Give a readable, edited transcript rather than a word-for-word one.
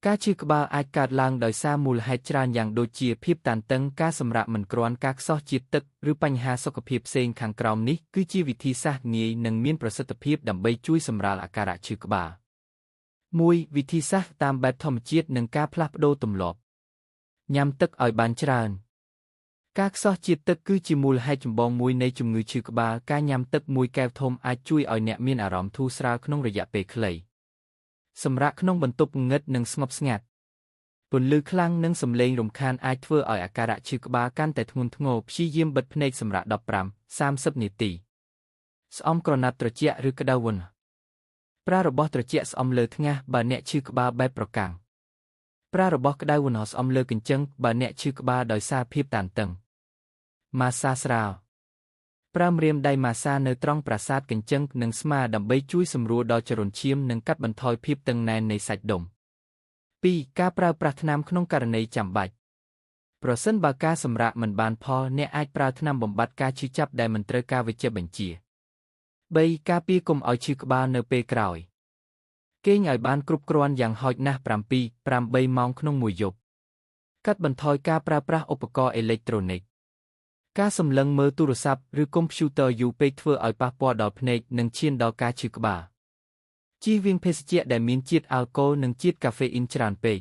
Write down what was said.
ការឈឺក្បាលអាចកើតឡើងដោយសារមូលហេតុច្រើនយ៉ាងដូចជាភាពតានតឹងការសម្រាកមិនគ្រាន់ការខ្សោះជាតិទឹកឬបញ្ហាសុខភាពផ្សេងខាងក្រោមនេះគឺជាវិធីសាស្ត្រងាយនិងមានប្រសិទ្ធភាពដើម្បីជួយសម្រាលអាការៈឈឺក្បាល 1. វិធីសាស្ត្រតាមបែបធម្មជាតិនិងការផ្លាស់ប្ដូរទម្លាប់ញ៉ាំទឹកឲ្យបានច្រើនការខ្សោះជាតិទឹកគឺជាមូលហេតុចម្បងមួយនៃជំងឺឈឺក្បាលការញ៉ាំទឹកមួយកែវធំអាចជួយឲ្យអ្នកមានអារម្មណ៍ធូរស្រាលក្នុងរយៈពេលខ្លីសម្រាប់ក្នុងបន្ទប់ងងឹតនិងស្ងប់ស្ងាត់ពន្លឺខ្លាំងនិងសំឡេងរំខានអាចធ្វើឲ្យអាការៈឈឺក្បាលកាន់តែធ្ងន់ធ្ងរព្យាយាមបិទភ្នែកសម្រាប់ 15-30 នាទីស្អំក្រណាត់ត្រជាក់ឬក្តៅវណ្ណប្រើរបស់ត្រជាក់ស្អំលើថ្ងាសបើអ្នកឈឺក្បាលបែបប្រកាំងប្រើរបស់ក្តៅវណ្ណស្អំលើកញ្ចឹងបើអ្នកឈឺក្បាលដោយសារភាពតានតឹងម៉ាស្សាស្រាលប្រើម្រាមដៃម៉ាស្សានៅត្រង់ប្រាសាទកញ្ចឹងនិងស្មាដើម្បីជួយសម្រួលដល់ចរន្តឈាមនិងកាត់បន្ថយភាពតឹងណែននៃសាច់ដុំ 2. ការប្រើប្រាស់ថ្នាំក្នុងករណីចាំបាច់ប្រសិនបើការសម្រាកមិនបានផលអ្នកអាចប្រើថ្នាំបំបាត់ការឈឺចាប់ដែលមិនត្រូវការវេជ្ជបញ្ជា 3. ការពារកុំឲ្យឈឺក្បាលនៅពេលក្រោយគេងឲ្យបានគ្រប់គ្រាន់យ៉ាងហោចណាស់ 7-8 ម៉ោងក្នុងមួយយប់កាត់បន្ថយការប្រើប្រាស់ឧបករណ៍អេឡិចត្រូនិកការសម្លឹងមើលទូរស័ព្ទឬកុំព្យូទ័រយូរពេកធ្វើឲ្យប៉ះពាល់ដល់ភ្នែកនិងឈានដល់ការឈឺក្បាលជៀសវាងភេសជ្ជៈដែលមានជាតិអាល់កុលនិងជាតិកាហ្វេអ៊ីនច្រើនពេក